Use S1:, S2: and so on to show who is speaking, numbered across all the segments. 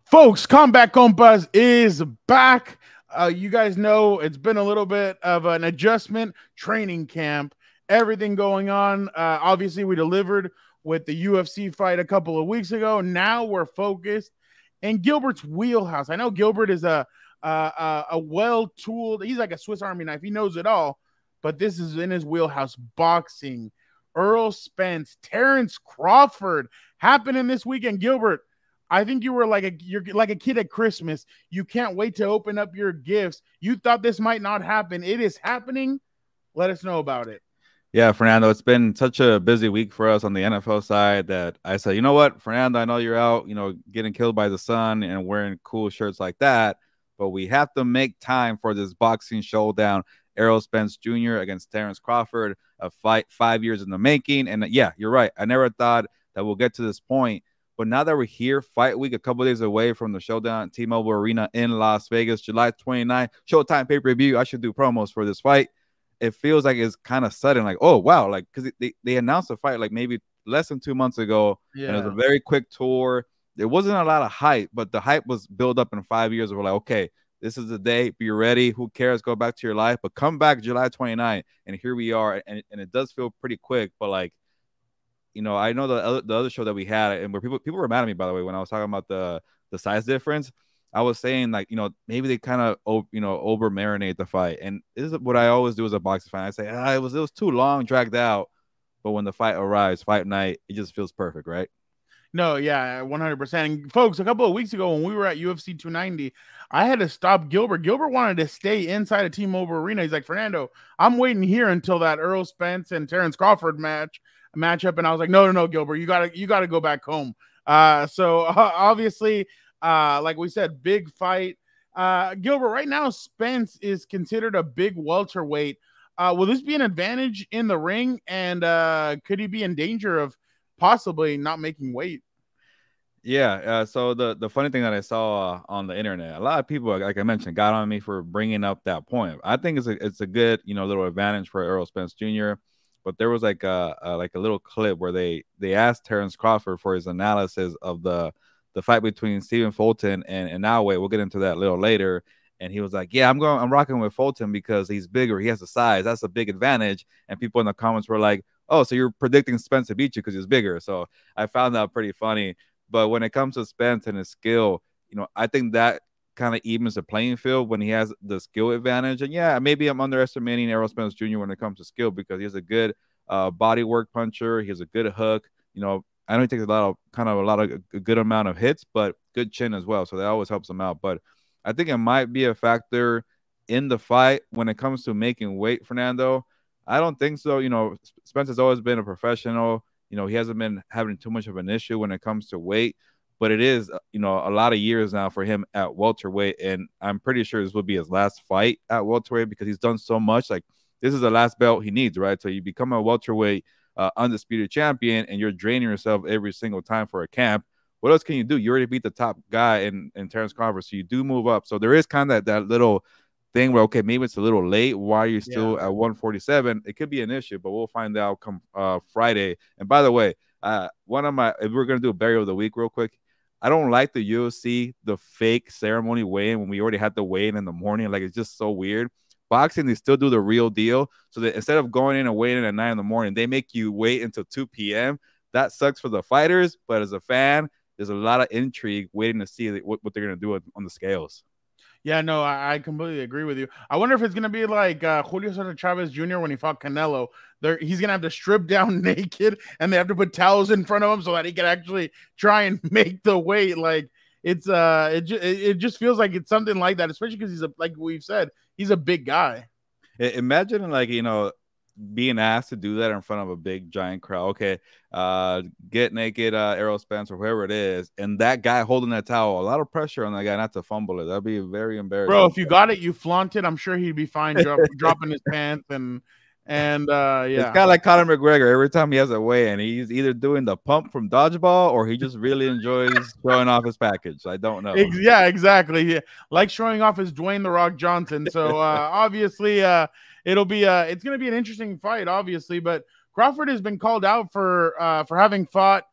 S1: Folks, Combat Compas is back. You guys know it's been a little bit of an adjustment, training camp, everything going on. Obviously, we delivered with the UFC fight a couple of weeks ago. Now we're focused in Gilbert's wheelhouse. I know Gilbert is a well-tooled. He's like a Swiss Army knife. He knows it all, but this is in his wheelhouse. Boxing, Earl Spence, Terrence Crawford happening this weekend. Gilbert, I think you're like a kid at Christmas. You can't wait to open up your gifts. You thought this might not happen. It is happening. Let us know about it.
S2: Yeah, Fernando, it's been such a busy week for us on the NFL side that I said, you know what, Fernando, I know you're out, getting killed by the sun and wearing cool shirts like that, but we have to make time for this boxing showdown. Errol Spence Jr. against Terrence Crawford, a fight 5 years in the making. And yeah, you're right. I never thought that we'll get to this point. But now that we're here, fight week, a couple days away from the showdown at T-Mobile Arena in Las Vegas, July 29th, Showtime pay-per-view. I should do promos for this fight. It feels like it's kind of sudden, like, oh, wow, like, because they announced the fight like maybe less than 2 months ago, and it was a very quick tour. There wasn't a lot of hype, but the hype was built up in 5 years. We're like, okay, this is the day. Be ready. Who cares? Go back to your life. But come back July 29th, and here we are. And it does feel pretty quick, but like, I know the other show that we had, and where people were mad at me, by the way, when I was talking about the size difference. I was saying, like, maybe they kind of over marinate the fight, and this is what I always do as a boxing fan. I say it was too long, dragged out, but when the fight arrives, fight night, it just feels perfect, right?
S1: No, yeah, 100%. And folks, a couple of weeks ago when we were at UFC 290, I had to stop Gilbert. Gilbert wanted to stay inside of T-Mobile Arena. He's like, Fernando, I'm waiting here until that Earl Spence and Terrence Crawford matchup, and I was like, no, Gilbert, you gotta go back home. Obviously, like we said, big fight. Gilbert, right now, Spence is considered a big welterweight. Will this be an advantage in the ring, and could he be in danger of possibly not making weight?
S2: Yeah. So the funny thing that I saw on the internet, a lot of people, like I mentioned, got on me for bringing up that point. I think it's a good little advantage for Earl Spence Jr. But there was like a little clip where they asked Terrence Crawford for his analysis of the fight between Stephen Fulton and Naoya. We'll get into that a little later. And he was like, yeah, I'm rocking with Fulton because he's bigger. He has the size. That's a big advantage. And people in the comments were like, oh, so you're predicting Spence to beat you because he's bigger. So I found that pretty funny. But when it comes to Spence and his skill, I think that kind of evens the playing field when he has the skill advantage. And yeah, maybe I'm underestimating Errol Spence Jr. when it comes to skill because he has a good body work puncher. He has a good hook. I know he takes a lot of a good amount of hits, but good chin as well. So that always helps him out. But I think it might be a factor in the fight when it comes to making weight, Fernando. I don't think so. Spence has always been a professional. He hasn't been having too much of an issue when it comes to weight, but it is, a lot of years now for him at welterweight. And I'm pretty sure this will be his last fight at welterweight because he's done so much. Like, this is the last belt he needs, right? So you become a welterweight undisputed champion and you're draining yourself every single time for a camp. What else can you do? You already beat the top guy in Terrence Crawford, so you do move up. So there is kind of that little thing where, okay, maybe it's a little late. Why are you still at 147? It could be an issue, but we'll find out come Friday. And by the way, if we're going to do a burial of the week real quick, I don't like the UFC, the fake ceremony weigh-in when we already had the weigh-in in the morning. Like, it's just so weird. Boxing, they still do the real deal. So that instead of going in and waiting at 9 in the morning, they make you wait until 2 p.m. That sucks for the fighters, but as a fan, there's a lot of intrigue waiting to see what they're going to do on the scales.
S1: Yeah, no, I completely agree with you. I wonder if it's gonna be like Julio Cesar Chavez Jr. when he fought Canelo. He's gonna have to strip down naked, and they have to put towels in front of him so that he can actually try and make the weight. Like, it just feels like it's something like that, especially because like we've said, he's a big guy.
S2: Imagine, like, being asked to do that in front of a big giant crowd. Okay, get naked, Errol Spence or whoever it is, and that guy holding that towel. A lot of pressure on that guy not to fumble it. That'd be very embarrassing.
S1: Bro, if you got it, you flaunt it. I'm sure he'd be fine dropping his pants and yeah.
S2: It's kind of like Conor McGregor. Every time he has a weigh-in, he's either doing the pump from dodgeball or he just really enjoys showing off his package. I don't know.
S1: Yeah, exactly. Yeah. Like showing off his Dwayne the Rock Johnson. So obviously it's going to be an interesting fight, obviously, but Crawford has been called out for having fought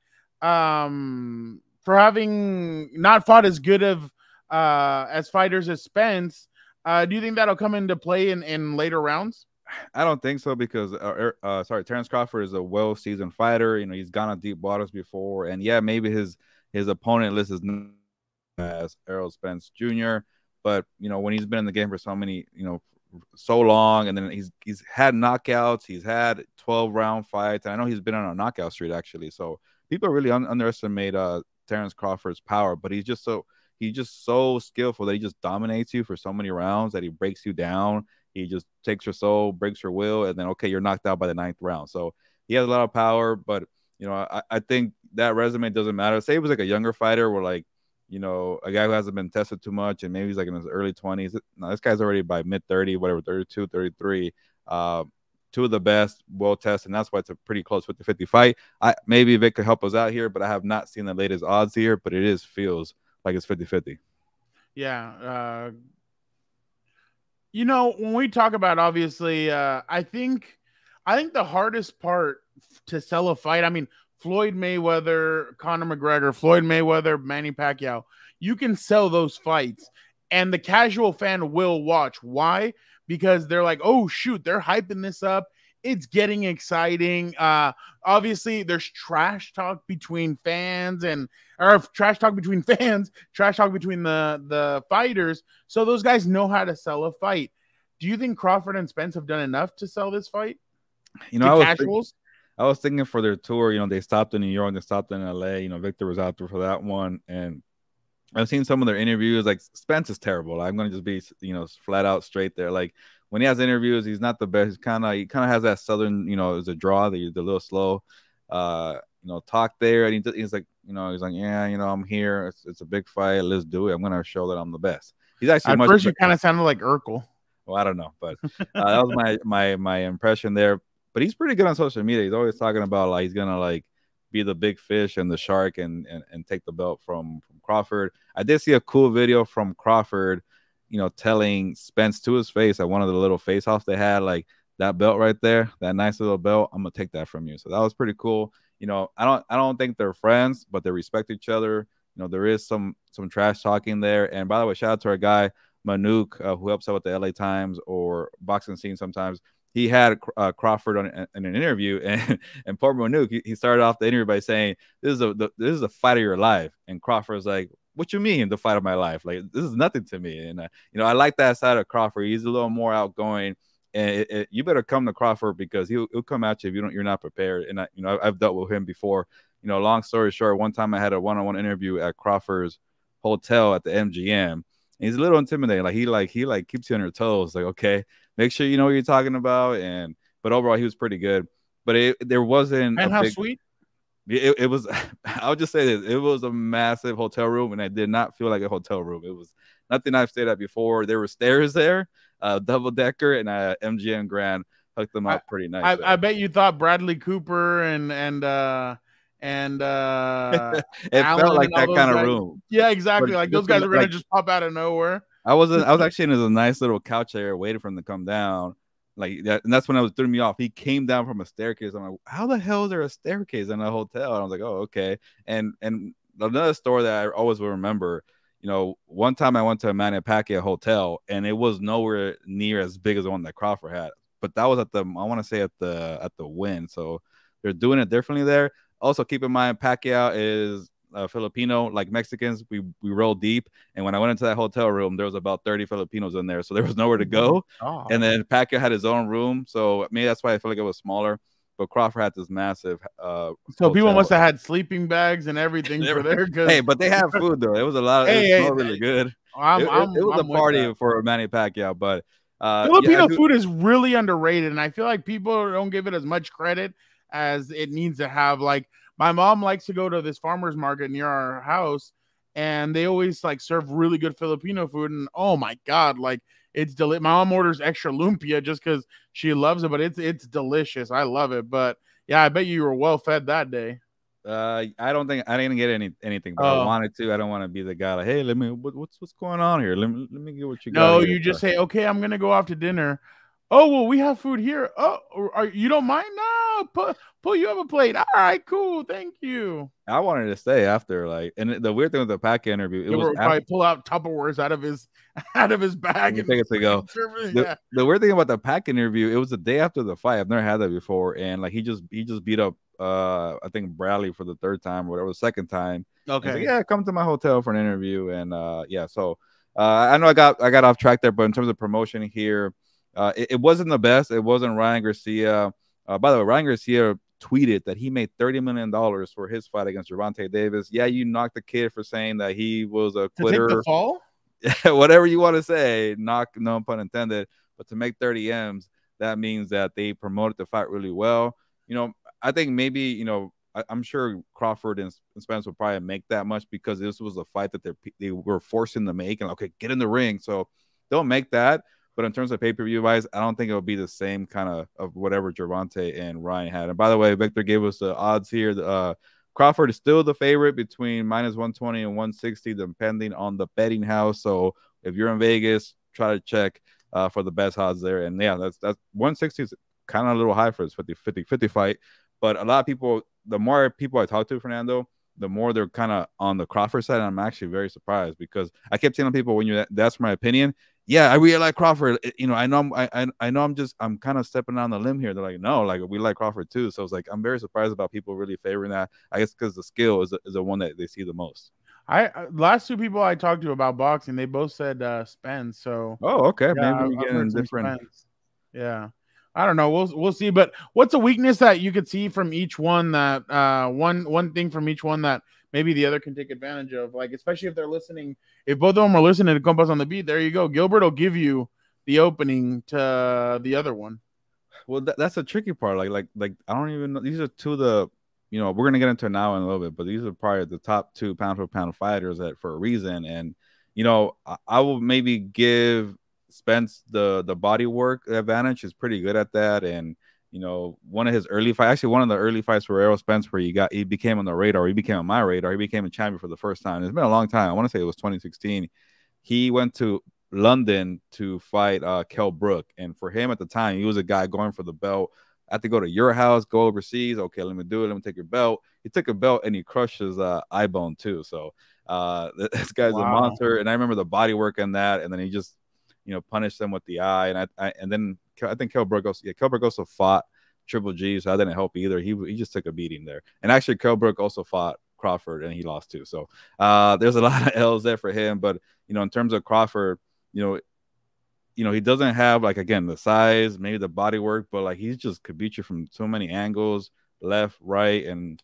S1: for having not fought as good of as fighters as Spence. Do you think that'll come into play in later rounds?
S2: I don't think so because Terrence Crawford is a well-seasoned fighter. You know, he's gone on deep waters before, and yeah, maybe his opponent list is not as Errol Spence Jr. But you know, when he's been in the game for so many, so long, and then he's had knockouts, he's had 12-round fights, and I know he's been on a knockout streak actually. So people really underestimate Terrence Crawford's power, but he's just so skillful that he just dominates you for so many rounds that he breaks you down. He just takes your soul, breaks your will, and then okay, you're knocked out by the 9th round. So he has a lot of power, but I think that resume doesn't matter. Say it was like a younger fighter where like, a guy who hasn't been tested too much and maybe he's like in his early 20s. No, this guy's already by mid 30, whatever, 32, 33. Two of the best, well tested, and that's why it's a pretty close 50-50 fight. Maybe Vic could help us out here, but I have not seen the latest odds here, but it feels like it's 50-50.
S1: Yeah. When we talk about obviously, I think the hardest part to sell a fight, I mean, Floyd Mayweather, Conor McGregor, Floyd Mayweather, Manny Pacquiao, you can sell those fights and the casual fan will watch. Why? Because they're like, oh, shoot, they're hyping this up. It's getting exciting. Obviously, there's trash talk between fans trash talk between the fighters. So those guys know how to sell a fight. Do you think Crawford and Spence have done enough to sell this fight?
S2: I was thinking for their tour, they stopped in New York, they stopped in LA. Victor was out there for that one. And I've seen some of their interviews. Like, Spence is terrible. I'm going to just be, flat out straight there. Like, when he has interviews, he's not the best. He kind of has that Southern, as a draw, the little slow, talk there. And he's like, yeah, I'm here. It's a big fight. Let's do it. I'm going to show that I'm the best. He's actually
S1: at first you kind of sounded like Urkel.
S2: Well, I don't know, but that was my impression there. But he's pretty good on social media. He's always talking about like he's gonna like be the big fish and the shark and take the belt from Crawford. I did see a cool video from Crawford, telling Spence to his face at one of the little face-offs they had, like, that belt right there, that nice little belt, I'm gonna take that from you. So that was pretty cool. I don't think they're friends, but they respect each other. There is some trash talking there. And by the way, shout out to our guy Manuk, who helps out with the LA Times or boxing scene sometimes. He had Crawford in an interview, and poor Manuk, he started off the interview by saying, this is the fight of your life. And Crawford's like, what you mean the fight of my life? Like, this is nothing to me. And I like that side of Crawford. He's a little more outgoing, and you better come to Crawford because he'll come at you if you're not prepared. And I've dealt with him before. Long story short, one time I had a one-on-one interview at Crawford's hotel at the MGM. He's a little intimidating. Like he keeps you on your toes. Like, okay, make sure you know what you're talking about. But overall, he was pretty good. But there wasn't.
S1: And how sweet.
S2: It was. I'll just say this: it was a massive hotel room, and it did not feel like a hotel room. It was nothing I've stayed at before. There were stairs there, double decker, and MGM Grand hooked them up pretty nice.
S1: I bet you thought Bradley Cooper and
S2: it felt like that kind of room.
S1: Yeah, exactly. Like those guys are gonna just pop out of nowhere.
S2: I was actually in a nice little couch area waiting for him to come down. Like that, and that's when threw me off. He came down from a staircase. I'm like, how the hell is there a staircase in a hotel? And I was like, oh, okay. And another story that I always will remember, one time I went to a Manny Pacquiao hotel and it was nowhere near as big as the one that Crawford had. But that was at the Wynn. So they're doing it differently there. Also, keep in mind, Pacquiao is Filipino. Like Mexicans, we roll deep. And when I went into that hotel room, there was about 30 Filipinos in there, so there was nowhere to go.
S1: Oh.
S2: And then Pacquiao had his own room, so maybe that's why I felt like it was smaller. But Crawford had this massive.
S1: So people must have had sleeping bags and everything for there.
S2: Hey, but they have food though. It was a lot. It smelled really good. It was a party for Manny Pacquiao, but
S1: Filipino food is really underrated, and I feel like people don't give it as much credit as it needs to have. Like, my mom likes to go to this farmer's market near our house, and they always like serve really good Filipino food. And oh my God, like it's delicious. My mom orders extra lumpia just because she loves it, but it's delicious. I love it. But yeah, I bet you were well fed that day.
S2: I don't think I didn't get anything, but I wanted to. I don't want to be the guy like, hey, what's going on here? Let me get what you got.
S1: No, you just say, okay, I'm gonna go off to dinner. Oh well, we have food here. Oh, you don't mind? No, put you have a plate. All right, cool. Thank you.
S2: I wanted to stay after, like, and the weird thing with the pack interview, it was
S1: Gilbert would
S2: after
S1: probably pull out Tupperwares out of his bag and
S2: take it to go.
S1: yeah.
S2: The weird thing about the pack interview, it was the day after the fight. I've never had that before, and like he just beat up I think Bradley for the third time or whatever, the second time. And he's like,
S1: Okay.
S2: yeah, come to my hotel for an interview, and yeah, so I know I got off track there, but in terms of promotion here, it wasn't the best. It wasn't Ryan Garcia. By the way, Ryan Garcia tweeted that he made $30 million for his fight against Gervonta Davis. Yeah, you knocked the kid for saying that he was a
S1: To take the
S2: quitter.
S1: fall?
S2: Whatever you want to say, knock, no pun intended. But to make 30 M's, that means that they promoted the fight really well. I think maybe, I'm sure Crawford and Spence will probably make that much because this was a fight that they were forcing to make. And okay, get in the ring. So don't make that. But in terms of pay-per-view wise, I don't think it'll be the same kind of whatever Gervonta and Ryan had. And by the way, Victor gave us the odds here. Crawford is still the favorite between -120 and 160, depending on the betting house. So if you're in Vegas, try to check for the best odds there. And yeah, that's 160 is kind of a little high for this 50 fight. But a lot of people, the more people I talk to, Fernando, the more they're kind of on the Crawford side. And I'm actually very surprised because I kept telling people that's my opinion. Yeah, I really like Crawford. I know I'm kind of stepping on the limb here. They're like, no, like we like Crawford too. So it's like I'm very surprised about people really favoring that. I guess because the skill is the one that they see the most.
S1: Last two people I talked to about boxing, they both said Spence. So
S2: Oh, okay,
S1: yeah,
S2: maybe we
S1: I've
S2: get
S1: heard
S2: in
S1: some
S2: different.
S1: Spence. Yeah. I don't know. We'll see. But what's a weakness that you could see from each one that one thing from each one that maybe the other can take advantage of? Like, especially if they're listening, if both of them are listening to Compass on the Beat, there you go. Gilbert will give you the opening to the other one.
S2: Well, that's a tricky part. Like I don't even know. These are two of the, we're gonna get into it now in a little bit, but these are probably the top two pound for pound fighters that for a reason. And I will maybe give Spence the body work advantage. He's pretty good at that. And one of his early fights, actually one of the early fights for Errol Spence, where he became on the radar, he became on my radar, he became a champion for the first time. It's been a long time. I want to say it was 2016. He went to London to fight Kell Brook, and for him at the time, he was a guy going for the belt. I have to go to your house, go overseas. Okay, let me do it. Let me take your belt. He took a belt and he crushed his eye bone too. So this guy's a monster. And I remember the body work on that, and then he just punished them with the eye. And then I think Kell Brook also fought Triple G, so that didn't help either. He just took a beating there. And actually, Kell Brook also fought Crawford, and he lost too. So there's a lot of L's there for him. But in terms of Crawford, he doesn't have, like, again, the size, maybe the body work, but like he's just could beat you from so many angles, left, right, and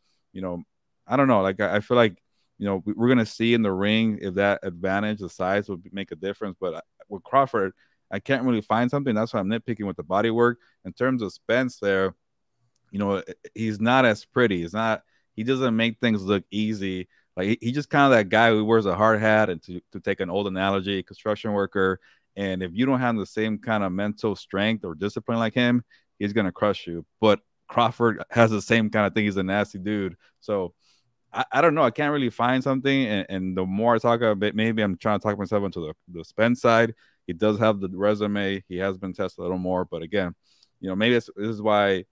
S2: I don't know. Like I feel like we're gonna see in the ring if that advantage, the size, would make a difference. But with Crawford, I can't really find something. That's why I'm nitpicking with the body work. In terms of Spence, there, he's not as pretty. He doesn't make things look easy. Like he's just kind of that guy who wears a hard hat, and to take an old analogy, construction worker. And if you don't have the same kind of mental strength or discipline like him, he's going to crush you. But Crawford has the same kind of thing. He's a nasty dude. So I don't know. I can't really find something. And the more I talk about it, maybe I'm trying to talk myself into the Spence side. He does have the resume. He has been tested a little more. But again, maybe this is why,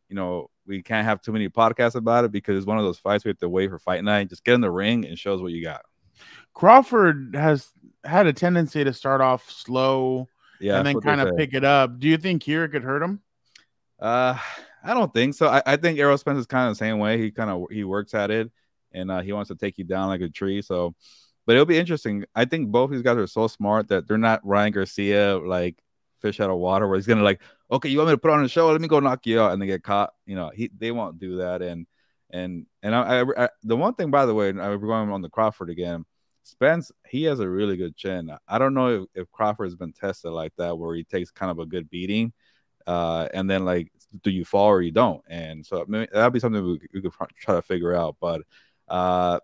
S2: we can't have too many podcasts about it, because it's one of those fights we have to wait for fight night. Just get in the ring and show us what you got.
S1: Crawford has had a tendency to start off slow, and then kind of pick it up. Do you think here it could hurt him?
S2: I don't think so. I think Errol Spence is kind of the same way. He works at it, and he wants to take you down like a tree. So, but it'll be interesting. I think both these guys are so smart that they're not Ryan Garcia, like fish out of water, where he's gonna like, okay, you want me to put on a show? Let me go knock you out, and they get caught. They won't do that. And I the one thing, by the way, we're going on the Crawford again. Spence, he has a really good chin. I don't know if Crawford's been tested like that, where he takes kind of a good beating, and then, like, do you fall or you don't? And so that'll be something we could try to figure out. But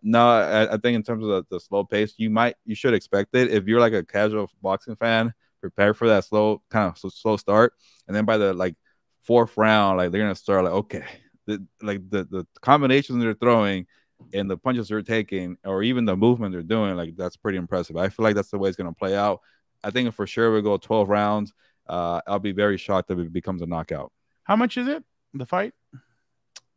S2: no, I think in terms of the slow pace, you should expect it. If you're like a casual boxing fan, prepare for that slow start, and then by the fourth round, like they're gonna start like, okay, the combinations they're throwing and the punches they're taking, or even the movement they're doing, like that's pretty impressive. I feel like that's the way it's going to play out. I think for sure we'll go 12 rounds. I'll be very shocked if it becomes a knockout.
S1: How much is it? The fight?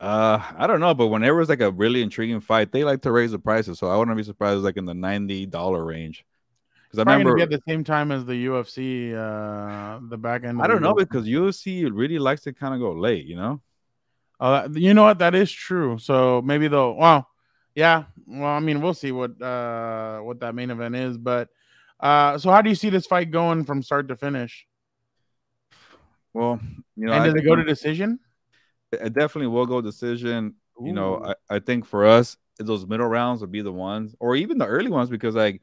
S2: I don't know, but whenever it's like a really intriguing fight, they like to raise the prices. So I wouldn't be surprised like in the $90 range. Because I
S1: Probably gonna be
S2: remember,
S1: at the same time as the UFC, the back end of
S2: I
S1: the
S2: don't know,
S1: UFC.
S2: because UFC really likes to kind of go late, you know?
S1: You know what? That is true. So maybe though, well, yeah. Well, I mean, we'll see what that main event is. But so how do you see this fight going from start to finish?
S2: Well,
S1: And
S2: I
S1: does it
S2: think
S1: go to decision?
S2: it definitely will go decision.
S1: Ooh.
S2: I think for us, those middle rounds would be the ones, or even the early ones, because like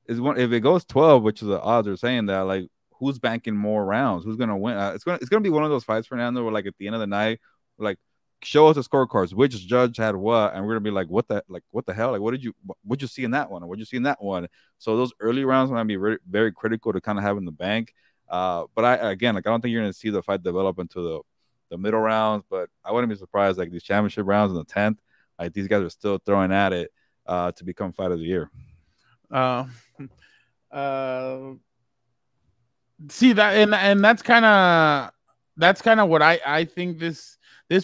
S2: is one if it goes 12, which is the odds are saying that like who's banking more rounds, who's gonna win? It's gonna be one of those fights, Fernando, where like at the end of the night, like show us the scorecards, which judge had what, and we're gonna be like, what the hell, like what'd you see in that one, or what'd you see in that one? So those early rounds might be very critical to kind of have in the bank. But I don't think you're gonna see the fight develop into the middle rounds, but I wouldn't be surprised like these championship rounds in the 10th, like these guys are still throwing at it to become fight of the year.
S1: Uh, uh, See that, and that's kind of what I think this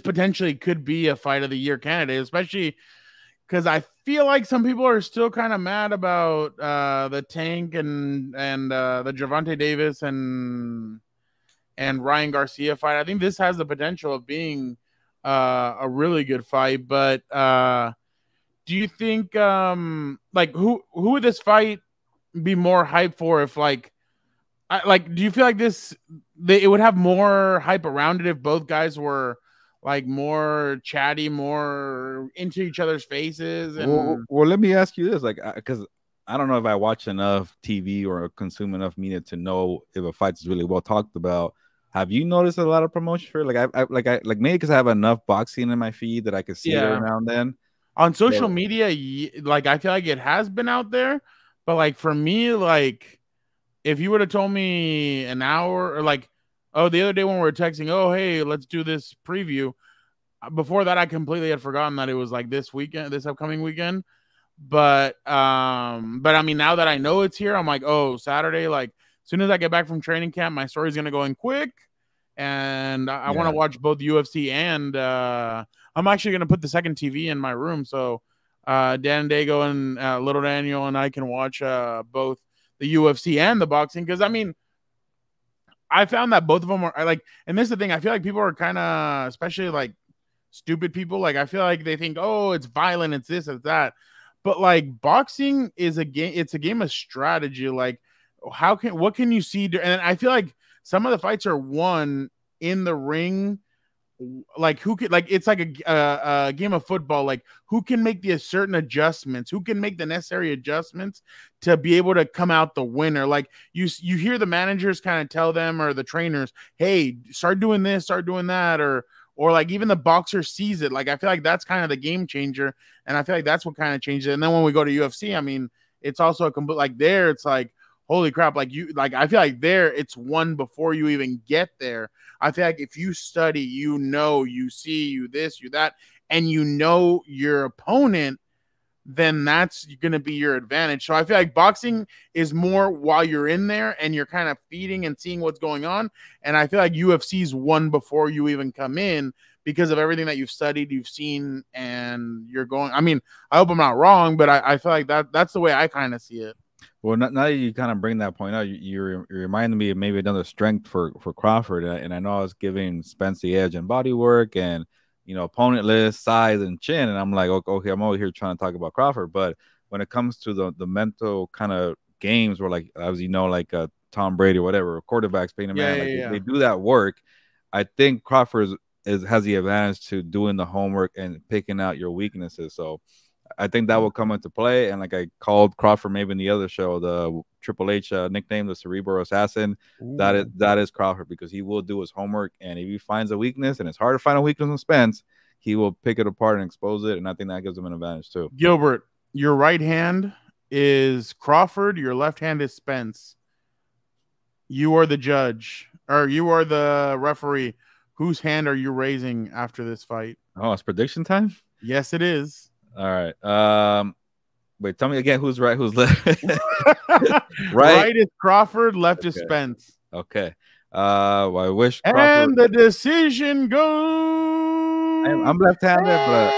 S1: potentially could be a fight of the year candidate, especially because I feel like some people are still kind of mad about the Tank and the Gervonta Davis and Ryan Garcia fight. I think this has the potential of being a really good fight. But do you think like who would this fight be more hype for if do you feel like it would have more hype around it if both guys were like more chatty, more into each other's faces? And
S2: Well, let me ask you this, like, because I don't know if I watch enough TV or consume enough media to know if a fight is really well talked about. Have you noticed a lot of promotion for it? Like maybe because I have enough boxing in my feed that I can see it every
S1: yeah,
S2: now and then.
S1: on social
S2: But
S1: media, like I feel like it has been out there, but like for me, like if you would have told me an hour or like, oh, the other day when we were texting, oh, hey, let's do this preview. Before that, I completely had forgotten that it was like this upcoming weekend. But I mean, now that I know it's here, I'm like, oh, Saturday, like as soon as I get back from training camp, my story's gonna go in quick, and I want to
S2: yeah,
S1: watch both UFC and I'm actually gonna put the second TV in my room, so Dan Dago and Little Daniel and I can watch both the UFC and the boxing, because I mean, I found that both of them are like, and this is the thing, I feel like people are kind of, especially like stupid people, like I feel like they think, oh, it's violent, it's this, it's that, but like boxing is a game, it's a game of strategy. Like what can you see, and I feel like some of the fights are won in the ring, like who could, like it's like a game of football, like who can make the certain adjustments, who can make the necessary adjustments to be able to come out the winner. Like you hear the managers kind of tell them, or the trainers, hey, start doing this, start doing that, or like even the boxer sees it. Like I feel like that's kind of the game changer, and I feel like that's what kind of changed it. And then when we go to UFC, I mean, it's also a complete, like there it's like, holy crap, like I feel like there it's won before you even get there. I feel like if you study, you see, you this, you that, and you know your opponent, then that's going to be your advantage. So I feel like boxing is more while you're in there and you're kind of feeding and seeing what's going on. And I feel like UFC's won before you even come in because of everything that you've studied, you've seen, and you're going. I mean, I hope I'm not wrong, but I feel like that's the way I kind of see it.
S2: well, now that you kind of bring that point out, you reminded me of maybe another strength for Crawford, and I know I was giving Spence the edge in body work and opponent list, size, and chin, and I'm like, okay, I'm over here trying to talk about Crawford, but when it comes to the mental kind of games where like as like Tom Brady or whatever, quarterbacks paying a
S1: Yeah,
S2: man,
S1: yeah,
S2: like
S1: yeah.
S2: they do that work. I think Crawford has the advantage to doing the homework and picking out your weaknesses. So I think that will come into play. And like I called Crawford maybe in the other show, the Triple H nickname, the Cerebral Assassin.
S1: Ooh.
S2: That is Crawford, because he will do his homework, and if he finds a weakness, and it's hard to find a weakness in Spence, he will pick it apart and expose it. And I think that gives him an advantage too.
S1: Gilbert, your right hand is Crawford, your left hand is Spence. You are the judge, or you are the referee. Whose hand are you raising after this fight?
S2: Oh, it's prediction time.
S1: Yes, it is.
S2: All right. Wait, tell me again who's right, who's left. Right.
S1: Right is Crawford, left is
S2: Okay.
S1: Spence.
S2: Okay. Well, I wish Crawford.
S1: And the decision goes.
S2: I'm left-handed, but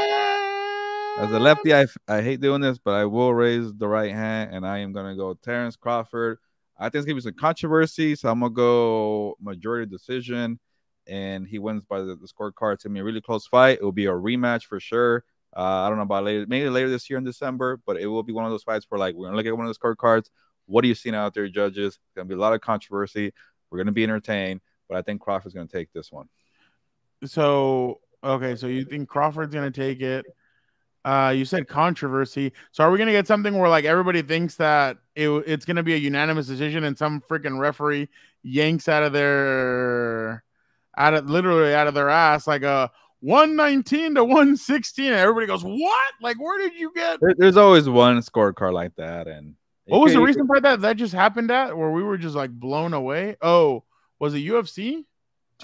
S2: as a lefty, I hate doing this, but I will raise the right hand, and I am gonna go Terrence Crawford. I think it's gonna be some controversy, so I'm gonna go majority decision, and he wins by the scorecard. To me, a really close fight. It will be a rematch for sure. I don't know about later, maybe later this year in December, but it will be one of those fights where like we're gonna look at one of the scorecards. What are you seeing out there, judges? It's gonna be a lot of controversy. We're gonna be entertained, but I think Crawford's gonna take this one.
S1: So okay, so you think Crawford's gonna take it? You said controversy. So are we gonna get something where like everybody thinks that it's gonna be a unanimous decision and some freaking referee yanks literally out of their ass like a 119 to 116 and everybody goes, what? Like where did you get
S2: There's always one scorecard like that, and
S1: what was the recent fight that just happened at where we were just like blown away? Oh, was it UFC?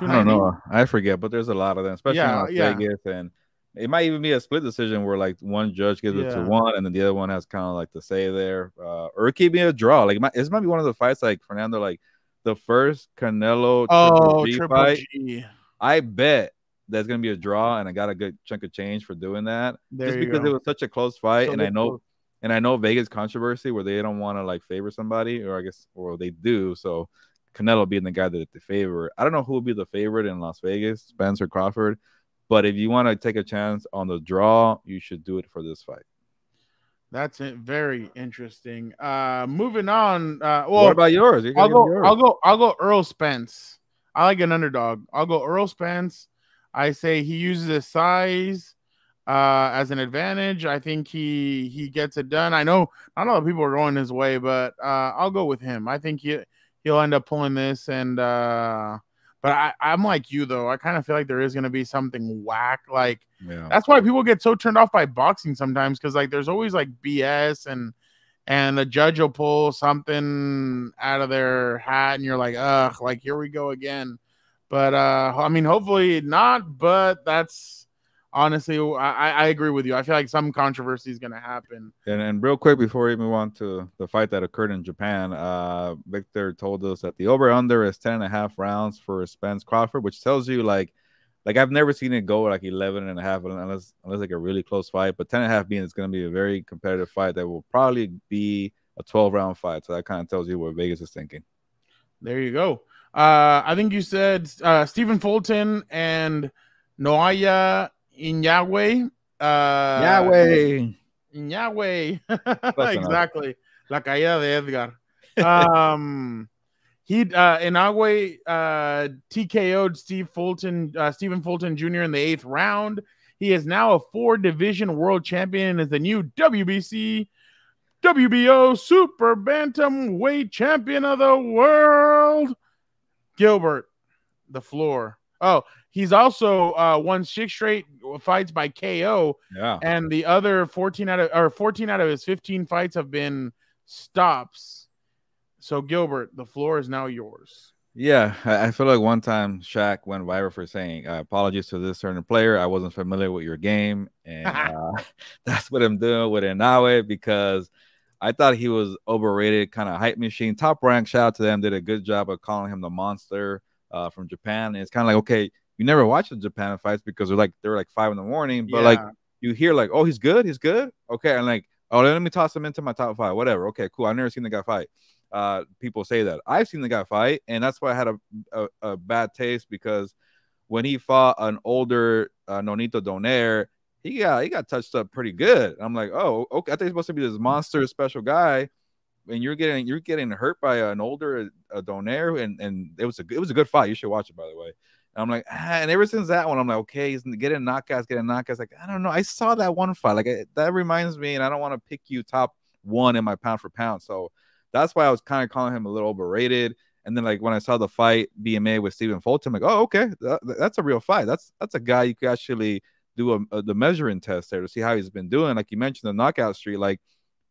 S2: I don't know. I forget, but there's a lot of them, especially in Las Vegas, and it might even be a split decision where like one judge gives it to one, and then the other one has kind of like the say there, or it could be a draw. Like this might be one of the fights like Fernando, like the first Canelo Triple G fight. I bet there's gonna be a draw, and I got a good chunk of change for doing that, just because it was such a close fight, and I know Vegas controversy where they don't want to like favor somebody, or I guess, or they do. So Canelo being the guy that they favor. I don't know who will be the favorite in Las Vegas, Spence or Crawford. But if you want to take a chance on the draw, you should do it for this fight.
S1: That's very interesting. Moving on. Well,
S2: what about yours?
S1: I'll go Earl Spence. I like an underdog. I'll go Earl Spence. I say he uses his size as an advantage. I think he gets it done. I know not a lot of people are going his way, but I'll go with him. I think he'll end up pulling this, and but I'm like you though. I kind of feel like there is going to be something whack. Like that's why people get so turned off by boxing sometimes, because like there's always like BS and the judge will pull something out of their hat, and you're like, ugh, like here we go again. But I mean, hopefully not. But that's. Honestly, I agree with you. I feel like some controversy is going to happen.
S2: And real quick, before we move on to the fight that occurred in Japan, Victor told us that the over-under is 10.5 rounds for Spence Crawford, which tells you, like I've never seen it go like 11.5 unless like a really close fight. But 10.5 being it's going to be a very competitive fight that will probably be a 12-round fight. So that kind of tells you what Vegas is thinking.
S1: There you go. I think you said Stephen Fulton and Naoya Inoue. Inoue. Exactly. La caída de Edgar. Inoue TKO'd Stephen Fulton Jr. in the 8th round. He is now a 4-division world champion and is the new WBC WBO Super Bantamweight Champion of the World. Gilbert, the floor. Oh, he's also won 6 straight fights by KO.
S2: Yeah.
S1: And the other 14 out of his 15 fights have been stops. So Gilbert, the floor is now yours.
S2: Yeah, I feel like one time Shaq went viral for saying, apologies to this certain player. I wasn't familiar with your game. And that's what I'm doing with Inoue, because I thought he was overrated, kind of hype machine. Top Rank, shout out to them, did a good job of calling him the monster from Japan. And it's kind of like, okay, you never watch the Japan fights because they're like 5 in the morning, but like you hear like, oh, he's good. Okay. And like, oh, let me toss him into my top 5, whatever. Okay, cool. I've never seen the guy fight. People say that. I've seen the guy fight, and that's why I had a bad taste, because when he fought an older Nonito Donaire, he got touched up pretty good. I'm like, oh, okay. I think he's supposed to be this monster special guy, and you're getting hurt by an older Donaire, and it was a good fight. You should watch it, by the way. And I'm like, and ever since that one, I'm like, okay, he's getting knockouts. Like, I don't know. I saw that one fight. Like, that reminds me, and I don't want to pick you top 1 in my pound for pound. So that's why I was kind of calling him a little overrated. And then, like, when I saw the fight BMA with Stephen Fulton, I'm like, oh, okay, that's a real fight. That's a guy you could actually do the measuring test there to see how he's been doing. Like you mentioned, the knockout streak. Like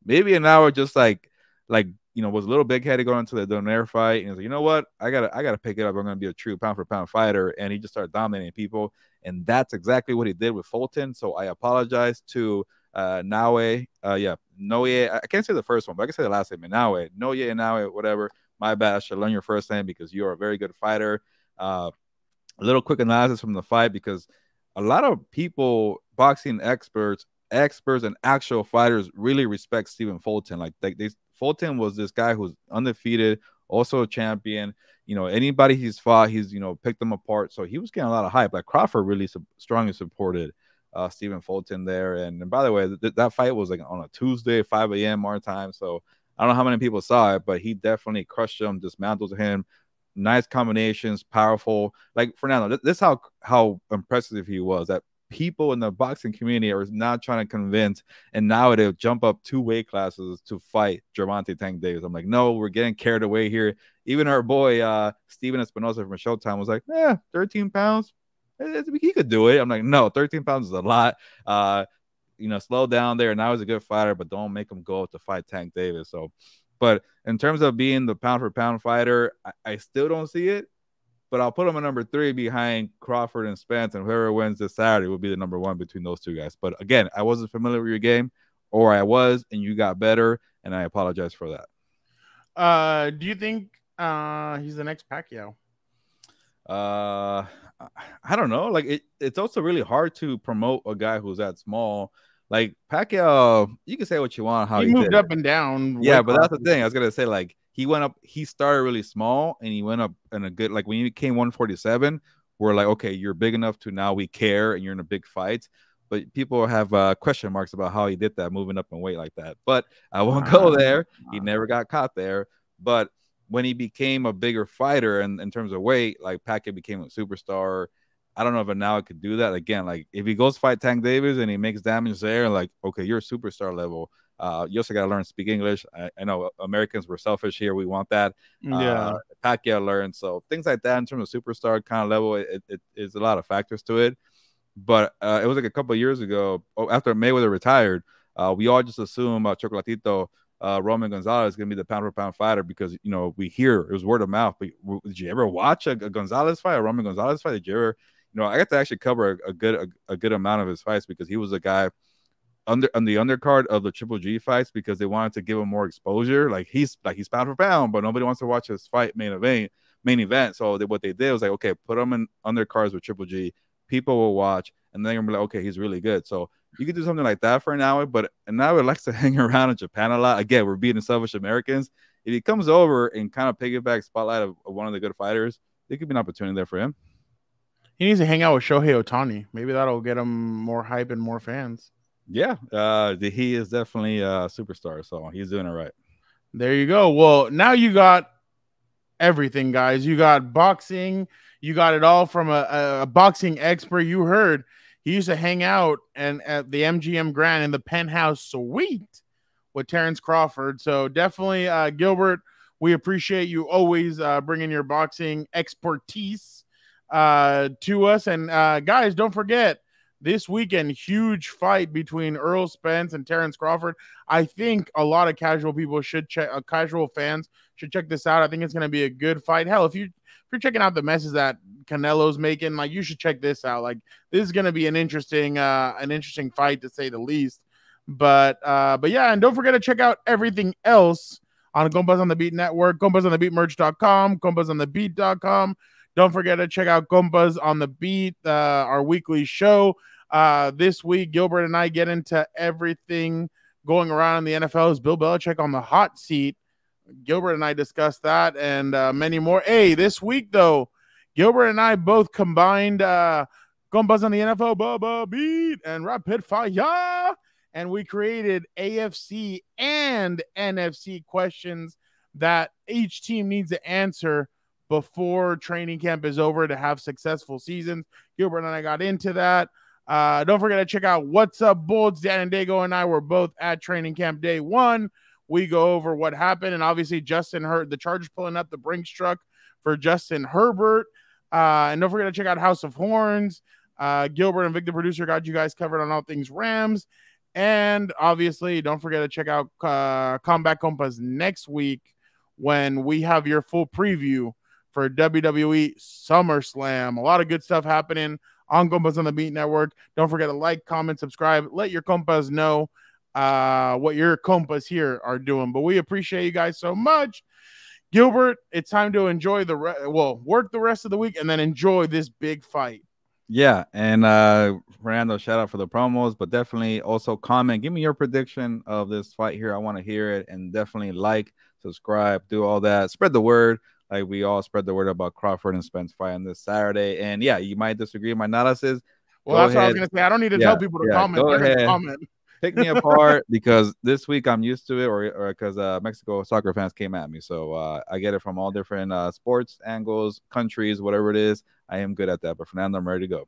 S2: maybe an hour, just like was a little big headed going into the Donaire fight, and he's like, you know what, I gotta pick it up. I'm gonna be a true pound for pound fighter, and he just started dominating people, and that's exactly what he did with Fulton. So I apologize to Naoya. I can't say the first one, but I can say the last name, Inoue, whatever. My bad. I should learn your first name because you are a very good fighter. A little quick analysis from the fight, because a lot of people, boxing experts and actual fighters really respect Stephen Fulton. Like Fulton was this guy who's undefeated, also a champion. Anybody he's fought, he's picked them apart. So he was getting a lot of hype. Like Crawford really strongly supported Stephen Fulton there. And by the way, that fight was like on a Tuesday, 5 a.m. our time. So I don't know how many people saw it, but he definitely crushed him, dismantled him. Nice combinations, powerful. Like Fernando, this is how impressive he was. That people in the boxing community are now trying to convince, and now they'll jump up 2 weight classes to fight Gervonta Tank Davis. I'm like, no, we're getting carried away here. Even our boy Steven Espinosa from Showtime was like, 13 pounds, he could do it. I'm like, no, 13 pounds is a lot. Slow down there. Now he's a good fighter, but don't make him go to fight Tank Davis. So, but in terms of being the pound for pound fighter, I still don't see it. But I'll put him at number 3 behind Crawford and Spence, and whoever wins this Saturday will be the number 1 between those 2 guys. But again, I wasn't familiar with your game, or I was, and you got better, and I apologize for
S1: that. Do you think he's the next Pacquiao?
S2: I don't know. Like it's also really hard to promote a guy who's that small. Like Pacquiao, you can say what you want how
S1: he moved up and down.
S2: Yeah, but that's the thing. I was gonna say, like, he went up, he started really small and he went up in a good, like when he became 147, we're like, okay, you're big enough to now we care and you're in a big fight. But people have question marks about how he did that, moving up in weight like that. But I won't go there. He never got caught there. But when he became a bigger fighter and in terms of weight, like Pacquiao became a superstar. I don't know if now it could do that again. Like if he goes fight Tank Davis and he makes damage there, like, okay, you're a superstar level. You also got to learn to speak English. I know Americans were selfish here. We want that. Pacquiao learned. So things like that in terms of superstar kind of level, it is a lot of factors to it. But it was like a couple of years ago, after Mayweather retired, we all just assumed Chocolatito, Roman Gonzalez is going to be the pound for pound fighter because, we hear it was word of mouth. But did you ever watch a Gonzalez fight, a Roman Gonzalez fight? Did you ever, I got to actually cover a good amount of his fights because he was a guy on the undercard of the Triple G fights because they wanted to give him more exposure. Like he's pound for pound, but nobody wants to watch his fight main event. So what they did was like, okay, put him in undercards with Triple G. People will watch, and then you're like, okay, he's really good. So you could do something like that for an hour. But an hour likes to hang around in Japan a lot. Again, we're beating selfish Americans. If he comes over and kind of piggyback spotlight of one of the good fighters, there could be an opportunity there for him.
S1: He needs to hang out with Shohei Ohtani. Maybe that'll get him more hype and more fans.
S2: Yeah, he is definitely a superstar, so he's doing it right.
S1: There you go. Well, now you got everything, guys. You got boxing. You got it all from a boxing expert. You heard he used to hang out and at the MGM Grand in the penthouse suite with Terrence Crawford. So definitely, Gilbert, we appreciate you always bringing your boxing expertise to us. And guys, don't forget, this weekend, huge fight between Errol Spence and Terrence Crawford. I think a lot of casual people should check, casual fans should check this out. I think it's going to be a good fight. Hell, if you're checking out the messes that Canelo's making, like, you should check this out. Like, this is going to be an interesting fight to say the least. But yeah, and don't forget to check out everything else on Compas on the Beat Network, compasonthebeatmerch.com, compasonthebeat.com. Don't forget to check out Compas on the Beat, our weekly show. This week, Gilbert and I get into everything going around in the NFL. Is Bill Belichick on the hot seat? Gilbert and I discussed that and many more. Hey, this week, though, Gilbert and I both combined Compas on the NFL, Bubba Beat, and Rapid Fire, and we created AFC and NFC questions that each team needs to answer before training camp is over to have successful seasons. Gilbert and I got into that. Don't forget to check out What's Up Bolts. Dan and Dago and I were both at training camp day one. We go over what happened, and obviously Justin Herbert, the Chargers pulling up the Brinks truck for Justin Herbert. And don't forget to check out House of Horns. Gilbert and Vic, the producer, got you guys covered on all things Rams. And obviously, don't forget to check out Combat Compas next week when we have your full preview for WWE SummerSlam. A lot of good stuff happening on Compas on the Beat Network. Don't forget to like, comment, subscribe. Let your compas know what your compas here are doing. But we appreciate you guys so much. Gilbert, it's time to enjoy work the rest of the week and then enjoy this big fight.
S2: Yeah, and Fernando, shout out for the promos, but definitely also comment. Give me your prediction of this fight here. I want to hear it, and definitely like, subscribe, do all that. Spread the word, like we all spread the word about Crawford and Spence fight on this Saturday. And yeah, you might disagree with my analysis.
S1: Well, that's what I was gonna say. I don't need to tell people to comment.
S2: Go ahead.
S1: Comment.
S2: Pick me apart because this week I'm used to it, or because Mexico soccer fans came at me. So I get it from all different sports angles, countries, whatever it is. I am good at that. But Fernando, I'm ready to go.